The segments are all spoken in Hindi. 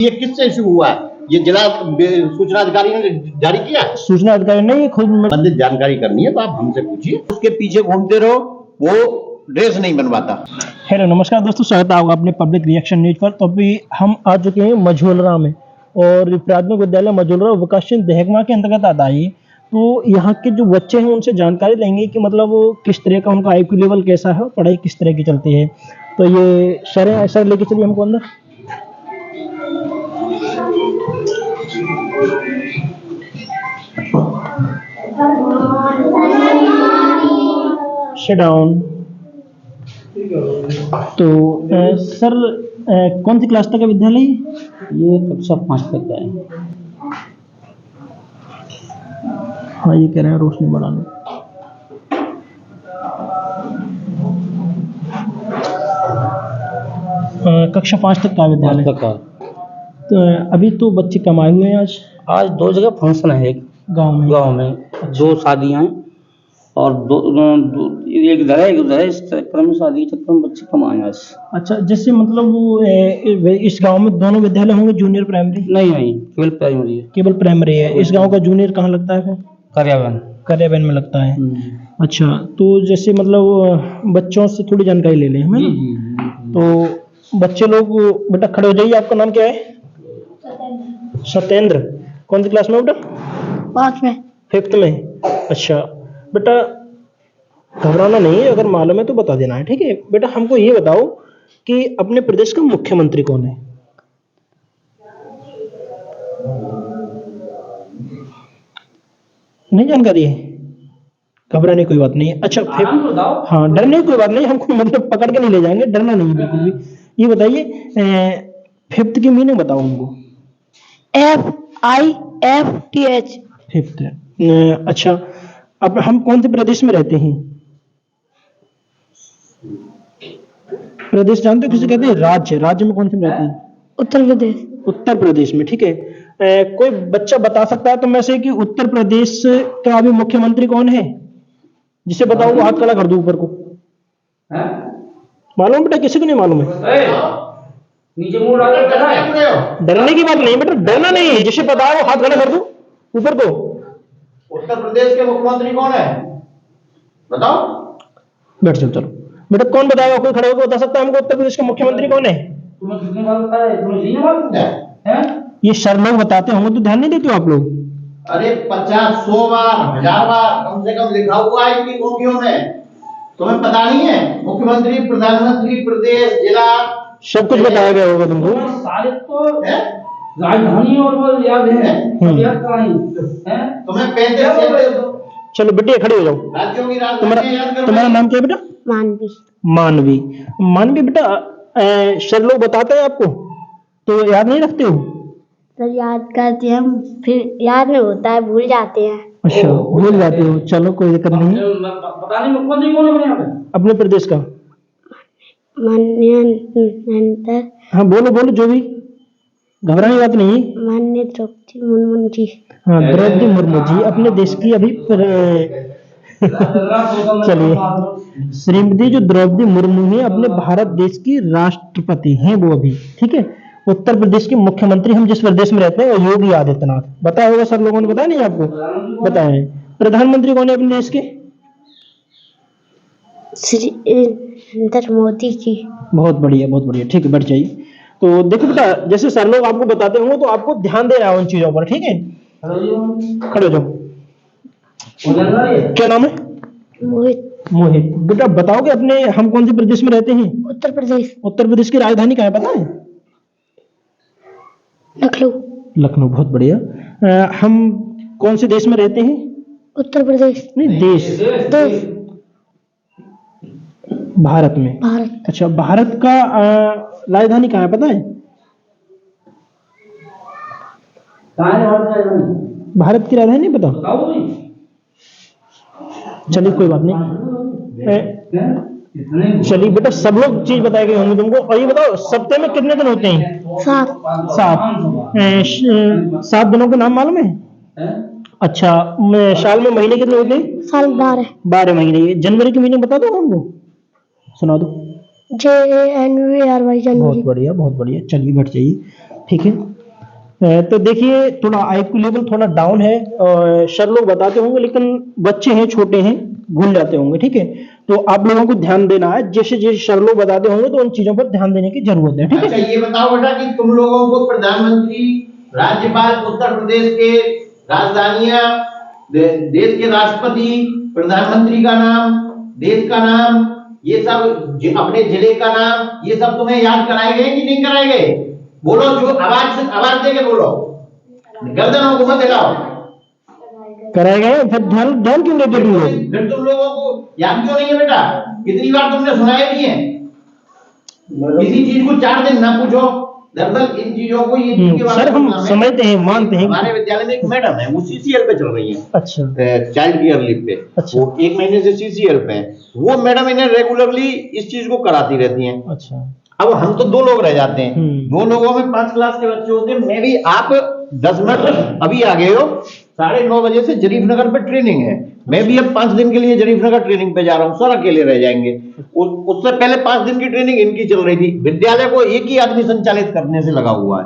ये किससे इशू हुआ है? ये जिला सूचना अधिकारी ने जारी किया है? सूचना अधिकारी नहीं, खुद संबंधित जानकारी करनी है तो आप हमसे पूछिए। उसके पीछे घूमते रहो, वो ड्रेस नहीं बनवाता। हेलो नमस्कार दोस्तों, स्वागत है आपका अपने पब्लिक रिएक्शन न्यूज पर। तो अभी हम आ चुके हैं मझोलरा में, और प्राथमिक विद्यालय मझोलरा विकासशील दहकमा के अंतर्गत आता है। तो यहाँ के जो बच्चे हैं उनसे जानकारी लेंगे कि मतलब वो किस तरह का, उनका आईक्यू लेवल कैसा है, पढ़ाई किस तरह की चलती है। तो ये सर लेके चलिए हमको अंदर। Sit down. तो सर कौन सी क्लास तक का विद्यालय? ये कक्षा 5 तक का है। हाँ, ये कह रहे हैं रोशनी बढ़ा लो। कक्षा 5 तक का विद्यालय तक का। तो अभी तो बच्चे कम आए हुए हैं। आज 2 जगह फंक्शन है, एक गांव में 2 शादियां हैं, और एक इधर है एक उधर है। इस चक्कर में, शादी के चक्कर में बच्चे कम आए आज। अच्छा, जैसे मतलब वो इस गांव में दोनों विद्यालय होंगे, जूनियर प्राइमरी? नहीं, केवल प्राइमरी है। केवल प्राइमरी है। इस गांव का जूनियर कहाँ लगता है फिर? कार्यावन में लगता है। अच्छा, तो जैसे मतलब बच्चों से थोड़ी जानकारी ले लें हमें। तो बच्चे लोग, बेटा खड़े हो जाइए। आपका नाम क्या है? सत्येंद्र। कौन सी क्लास में बेटा? 5th में। अच्छा बेटा, घबराना नहीं है, अगर मालूम है तो बता देना है, ठीक है बेटा। हमको ये बताओ कि अपने प्रदेश का मुख्यमंत्री कौन है? नहीं जानकारी है? घबराने की कोई बात नहीं है। अच्छा फिर, हाँ डरने की कोई बात नहीं, हमको मतलब पकड़ के नहीं ले जाएंगे, डरना नहीं है बिल्कुल भी। ये बताइए 5th की मीनिंग बताओ हमको। FIFTH। 5th। अच्छा, अब हम कौन से प्रदेश में रहते हैं? प्रदेश जानते हो किसे कहते हैं? राज्य में कौन से में रहते हैं? उत्तर प्रदेश में, ठीक है। कोई बच्चा बता सकता है तो में से कि उत्तर प्रदेश का अभी मुख्यमंत्री कौन है? जिसे बताओ वो हाथ खड़ा कर दो ऊपर को। मालूम बेटा? किसी को नहीं मालूम है? नीचे मुंह डाल। डरने की बात नहीं बेटा, डरना नहीं है। जिसे पता है वो हाथ खड़ा कर दो ऊपर को। उत्तर प्रदेश के मुख्यमंत्री कौन है बताओ। बैठ जाओ, चलो बेटा। कौन बताएगा? कोई खड़े होकर बता सकता है हमको उत्तर प्रदेश के मुख्यमंत्री कौन है? तुम्हें कितनी बार बताया है? तुम्हें नहीं मालूम है? ये सर लोग बताते होंगे तो ध्यान नहीं देते हो आप लोग? अरे 50, 100 बार, 1000 बार कम से कम लिखा हुआ है इनकी कॉपियों में। तुम्हें पता नहीं है? मुख्यमंत्री, प्रधानमंत्री, प्रदेश, जिला, सब कुछ बताया गया होगा तुमको। सारे तो राजधानी और वो याद है। तुम्हें 35 चलो बेटे खड़े हो जाओ। राज्यों की राजधानी याद करो। तुम्हारा नाम क्या है बेटा? मानवी बेटा, सर लोग बताते हैं आपको तो याद नहीं रखते हो? तो याद करते हैं, फिर याद नहीं होता है, भूल जाते हैं। अच्छा, भूल जाते हो। चलो कोई दिक्कत नहीं है। पता नहीं मुख्यमंत्री कौन है यहाँ पे? अपने प्रदेश का माननीय हाँ बोलो जो भी, घबराने की बात नहीं। माननीय द्रौपदी मुर्मू जी। हाँ, द्रौपदी मुर्मू जी अपने देश की अभी चलिए, श्रीमती जो द्रौपदी मुर्मू है अपने भारत देश की राष्ट्रपति हैं वो अभी, ठीक है। उत्तर प्रदेश के मुख्यमंत्री हम जिस प्रदेश में रहते हैं वो योगी आदित्यनाथ। बताया होगा सर लोगों ने, बताया नहीं आपको? बताया। प्रधानमंत्री कौन है अपने देश के? श्री नरेंद्र मोदी जी। बहुत बढ़िया, ठीक है, बैठ जाइए। तो देखो बेटा, जैसे सर लोग आपको बताते होंगे तो आपको ध्यान दे रहा है उन चीजों पर, ठीक है। खड़े हो जाओ। क्या नाम है? मोहित। बेटा बताओगे अपने, हम कौन से प्रदेश में रहते हैं? उत्तर प्रदेश की राजधानी कहाँ है पता है? लखनऊ। बहुत बढ़िया। हम कौन से देश में रहते हैं? उत्तर प्रदेश नहीं, देश। भारत में। अच्छा, भारत का राजधानी कहाँ है पता है? भारत की राजधानी नहीं पता? चलिए कोई बात नहीं। चलिए बेटा, सब लोग चीज बताए गए होंगे तुमको। और ये बताओ, सप्ताह में कितने दिन होते हैं? 7 दिनों के नाम मालूम है? अच्छा, साल में महीने कितने होते हैं? साल 12 महीने। जनवरी के महीने बता दो हमको, सुना दो। JANVRY। बहुत बढ़िया। चलिए बैठ जाइए, ठीक है। तो देखिए थोड़ा आईक्यू लेवल थोड़ा डाउन है, सर लोग बताते होंगे, लेकिन बच्चे हैं, छोटे हैं, भूल जाते होंगे, ठीक है। तो आप लोगों को ध्यान देना है, जैसे जैसे सर लोग बताते होंगे तो उन चीजों पर ध्यान देने की जरूरत है, ठीक अच्छा, है। ये बताओ बेटा कि तुम लोगों को प्रधानमंत्री, राज्यपाल, उत्तर प्रदेश के राजधानियां, देश के राष्ट्रपति, प्रधानमंत्री का नाम, देश का नाम, ये सब अपने जिले का नाम, ये सब तुम्हें याद कराए गए कि नहीं कराए गए? बोलो, जो आवाज दे के बोलो, गर्दनों को मत हिलाओ। कराए गए, फिर ध्यान ध्यान क्यों देते तुम लोग? फिर तुम लोगों को याद क्यों नहीं है बेटा? कितनी बार तुमने सुनाए भी है? किसी चीज को 4 दिन ना पूछो। दरअसल इन चीजों को, ये चीज के बारे सर में हम समझते हैं, मानते हैं। हमारे विद्यालय में एक मैडम है, वो सीसीएल पे चल रही है, अच्छा, चाइल्ड केयर लीव पे। अच्छा। वो 1 महीने से सीसीएल पे है। वो मैडम इन्हें रेगुलरली इस चीज को कराती रहती हैं। अच्छा। अब हम तो 2 लोग रह जाते हैं, 2 लोगों में 5 क्लास के बच्चे होते हैं। मैं भी, आप 10 मिनट अभी आ गए हो, 9:30 बजे से जरीफ नगर पे ट्रेनिंग है। मैं भी अब 5 दिन के लिए जरीफ नगर ट्रेनिंग पे जा रहा हूँ, सर अकेले रह जाएंगे। उससे पहले 5 दिन की ट्रेनिंग इनकी चल रही थी। विद्यालय को एक ही आदमी संचालित करने से लगा हुआ है,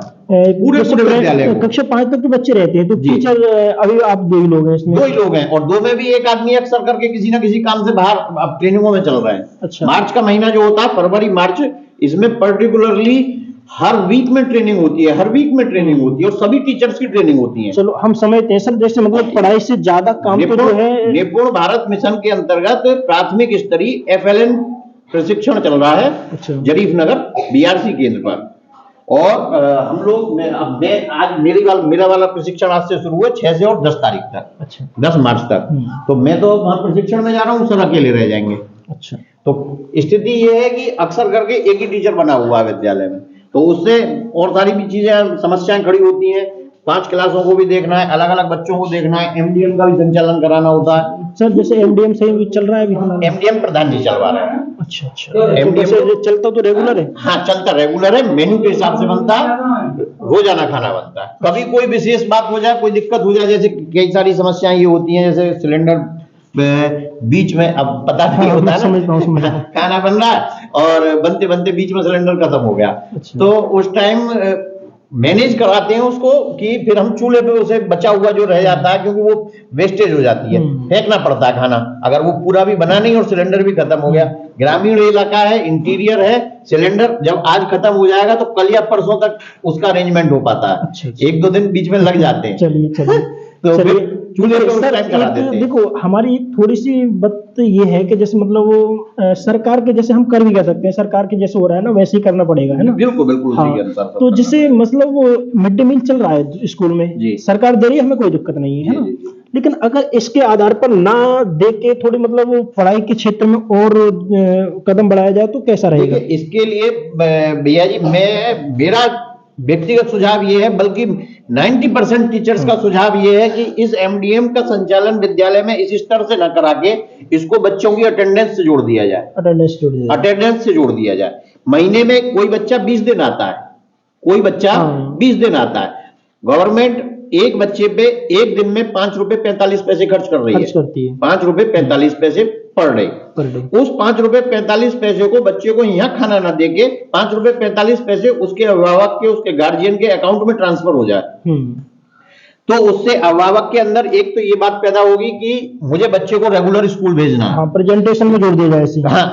पूरे विद्यालय को। कक्षा 5 तक के बच्चे रहते हैं, तो टीचर अभी आप 2 ही लोग हैं इसमें? 2 ही लोग हैं, और 2 में भी एक आदमी अक्सर करके किसी ना किसी काम से बाहर अब ट्रेनिंगों में चल रहा है। अच्छा। मार्च का महीना जो होता है, फरवरी मार्च, इसमें पर्टिकुलरली हर वीक में ट्रेनिंग होती है, हर वीक में ट्रेनिंग होती है, और सभी टीचर्स की ट्रेनिंग होती है। चलो हम समझते हैं सर, जैसे मतलब पढ़ाई से ज्यादा काम तो जो है। निपुण भारत मिशन के अंतर्गत प्राथमिक स्तरीय FLN प्रशिक्षण चल रहा है। अच्छा। जरीफ नगर BRC केंद्र पर। और हम लोग, आज मेरा वाला प्रशिक्षण आज से शुरू हुआ, 6 से और 10 तारीख तक। अच्छा। 10 मार्च तक। तो मैं तो वहां प्रशिक्षण में जा रहा हूँ, सर अकेले रह जाएंगे। अच्छा। तो स्थिति ये है कि अक्सर करके एक ही टीचर बना हुआ है विद्यालय में, तो उससे और सारी भी चीजें, समस्याएं खड़ी होती हैं। 5 क्लासों को भी देखना है, अलग अलग बच्चों को देखना है, MDM का भी संचालन कराना होता है। सर जैसे MDM सही चल रहा है अभी? MDM प्रधान जी चलवा रहे हैं। अच्छा अच्छा। MDM चलता तो रेगुलर है? हाँ, चलता रेगुलर है, मेन्यू के हिसाब से बनता है, रोजाना खाना बनता है। कभी कोई विशेष बात हो जाए, कोई दिक्कत हो जाए, जैसे कई सारी समस्याएं ये होती हैं, जैसे सिलेंडर बीच में, अब पता नहीं होता है ना, खाना बन रहा है और बनते बनते बीच में सिलेंडर खत्म हो गया। अच्छा। तो उस टाइम मैनेज कराते हैं उसको, कि फिर हम चूल्हे पे उसे बचा हुआ जो रह जाता है, क्योंकि वो वेस्टेज हो जाती है, फेंकना पड़ता है खाना, अगर वो पूरा भी बना नहीं और सिलेंडर भी खत्म हो गया। ग्रामीण इलाका है, इंटीरियर है, सिलेंडर जब आज खत्म हो जाएगा तो कल या परसों तक उसका अरेंजमेंट हो पाता है। अच्छा, अच्छा। 1-2 दिन बीच में लग जाते हैं। चलिए चलिए। तो फिर चूल्हे पे उस सर टाइम करा देते हैं। देखो हमारी थोड़ी सी बात ये है कि जैसे मतलब वो सरकार के जैसे हम कर भी कर सकते हैं, सरकार के जैसे हो रहा है ना वैसे ही करना पड़ेगा, है ना? बिल्कुल बिल्कुल हाँ। सही अनुसार तो जैसे मतलब वो मिड डे मील चल रहा है स्कूल में, जी। सरकार दे रही है, हमें कोई दिक्कत नहीं है, है ना? जी, जी। लेकिन अगर इसके आधार पर ना दे के थोड़ी मतलब वो पढ़ाई के क्षेत्र में और कदम बढ़ाया जाए तो कैसा रहेगा? देखिए, इसके लिए भैया जी, मेरा व्यक्तिगत सुझाव ये है, बल्कि 90% टीचर्स का सुझाव ये है कि इस MDM का संचालन विद्यालय में इस स्तर से न करा के इसको बच्चों की अटेंडेंस से जोड़ दिया जाए। अटेंडेंस से जोड़ दिया जाए। महीने में कोई बच्चा 20 दिन आता है, कोई बच्चा 20 दिन आता है। गवर्नमेंट एक बच्चे पे एक दिन में 5 रुपए 45 पैसे खर्च कर रही है। 5 रुपए 45 पैसे पर डे। उस 5 रुपए 45 पैसे को बच्चे को यहाँ खाना ना देके 5 रुपए 45 पैसे उसके अभिभावक के, उसके गार्जियन के अकाउंट में ट्रांसफर हो जाए, तो उससे अभिभावक के अंदर एक तो ये बात पैदा होगी कि मुझे बच्चे को रेगुलर स्कूल भेजना है। प्रेजेंटेशन में जोड़ दिया जाए। हाँ,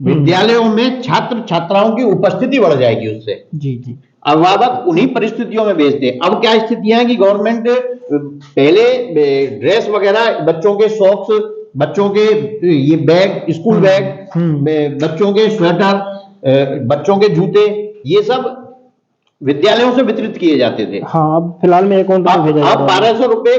विद्यालयों में छात्र छात्राओं की उपस्थिति बढ़ जाएगी उससे। जी जी। अभिभावक उन्हीं परिस्थितियों में भेजते हैं। अब क्या स्थितियां हैं कि गवर्नमेंट पहले ड्रेस वगैरह, बच्चों के सॉक्स, बच्चों के ये बैग, स्कूल बैग, बच्चों के स्वेटर, बच्चों के जूते, ये सब विद्यालयों से वितरित किए जाते थे। हाँ, अब फिलहाल में अकाउंट में भेजा जा रहा है। अब 1200 रुपए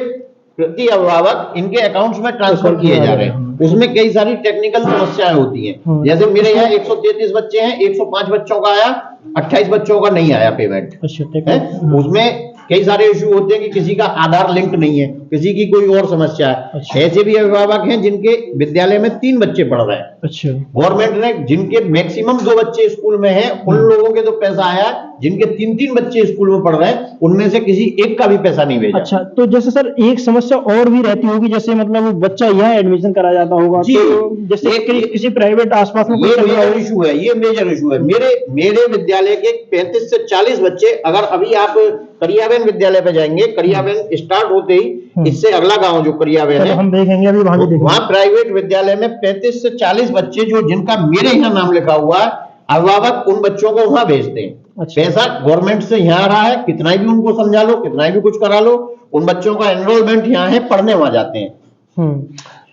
प्रति अभिभावक इनके अकाउंट्स में ट्रांसफर किए जा रहे हैं। उसमें कई सारी टेक्निकल समस्याएं होती हैं। जैसे मेरे यहाँ 133 बच्चे हैं, 105 बच्चों का आया, 28 बच्चों का नहीं आया पेमेंट। उसमें कई सारे इशू होते हैं कि किसी का आधार लिंक नहीं है, किसी की कोई और समस्या है। ऐसे भी अभिभावक हैं जिनके विद्यालय में 3 बच्चे पढ़ रहे हैं। अच्छा। गवर्नमेंट ने जिनके मैक्सिमम 2 बच्चे स्कूल में हैं, उन लोगों के तो पैसा आया, जिनके 3-3 बच्चे स्कूल में पढ़ रहे हैं उनमें से किसी एक का भी पैसा नहीं भेजा। अच्छा, तो जैसे सर एक समस्या और भी रहती होगी, जैसे मतलब बच्चा यहाँ एडमिशन करा जाता होगा, तो जैसे किसी प्राइवेट आसपास में ये मेजर इशू है, ये मेजर इशू है। मेरे विद्यालय के 35 से 40 बच्चे, अगर अभी आप करियाबेन विद्यालय पे जाएंगे, करियाबेन स्टार्ट होते ही इससे अगला गांव जो करियाबेन चलो है, हम देखेंगे अभी वहां भी देखेंगे। वहाँ प्राइवेट विद्यालय में 35 से 40 बच्चे जो जिनका मेरे यहाँ नाम लिखा हुआ है, अभिभावक उन बच्चों को वहां भेजते हैं। अच्छा। पैसा गवर्नमेंट से यहाँ आ रहा है, कितना भी उनको समझा लो, कितना भी कुछ करा लो, उन बच्चों का एनरोलमेंट यहाँ है, पढ़ने वहां जाते हैं।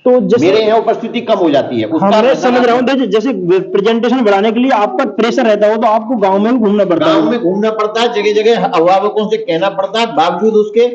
तो जैसे मेरे यहाँ उपस्थिति कम हो जाती है, हाँ, उसका मैं पैसा समझ रहा हूँ। जैसे प्रेजेंटेशन बढ़ाने के लिए आपका प्रेशर रहता हो तो आपको गांव में भी घूमना पड़ता है। गांव में घूमना पड़ता है, जगह जगह अभिभावकों से कहना पड़ता है, बावजूद उसके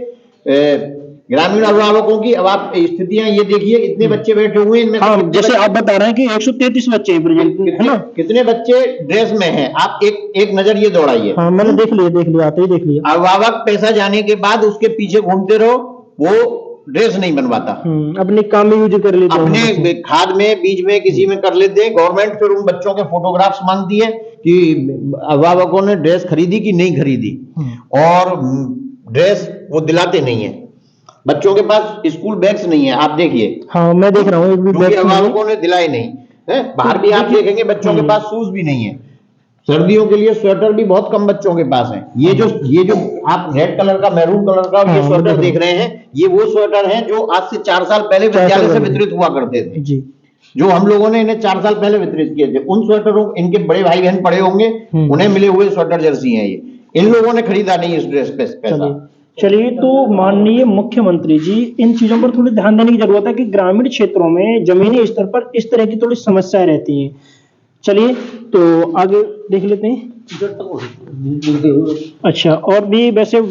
ग्रामीण अभिभावकों की। अब आप स्थितियां ये देखिए, इतने बच्चे बैठे हुए हैं, इनमें से हाँ, कितने जैसे बच्चे- आप बता रहे हैं कि 133 बच्चे हैं प्रेजेंट, है ना? कितने बच्चे ड्रेस में हैं, आप एक नजर ये दौड़ाइए। हाँ, मैंने देख लिया, आते ही देख लिया। अभिभावक पैसा जाने के बाद उसके पीछे घूमते रहो, वो ड्रेस नहीं बनवाता, अपने काम में यूज कर लेते हैं। अपने खाद में, बीज में, किसी में कर लेते हैं। गवर्नमेंट फिर उन बच्चों के फोटोग्राफ्स मांगती है कि अभिभावकों ने ड्रेस खरीदी कि नहीं खरीदी, और ड्रेस वो दिलाते नहीं है। बच्चों के पास स्कूल बैग्स नहीं है, आप देखिए। हाँ, मैं देख रहा हूँ, एक भी क्योंकि बैग नहीं है। अभिभावकों ने दिलाए नहीं है। बाहर भी आप देखेंगे बच्चों के पास शूज भी नहीं है, सर्दियों के लिए स्वेटर भी बहुत कम बच्चों के पास है। ये जो आप रेड कलर का, मैरून कलर का ये हाँ, स्वेटर देख रहे हैं, ये वो स्वेटर हैं जो आज से 4 साल पहले विद्यालय से वितरित हुआ करते थे, जी। जो हम लोगों ने इन्हें 4 साल पहले वितरित किए थे। उन स्वेटरों, इनके बड़े भाई बहन पड़े होंगे, उन्हें मिले हुए स्वेटर जर्सी हैं ये। इन लोगों ने खरीदा नहीं इस ड्रेस पे पैसा। चलिए, तो माननीय मुख्यमंत्री जी, इन चीजों पर थोड़ी ध्यान देने की जरूरत है कि ग्रामीण क्षेत्रों में जमीनी स्तर पर इस तरह की थोड़ी समस्याएं रहती हैं। चलिए, तो आगे देख लेते हैं। अच्छा, और भी वैसे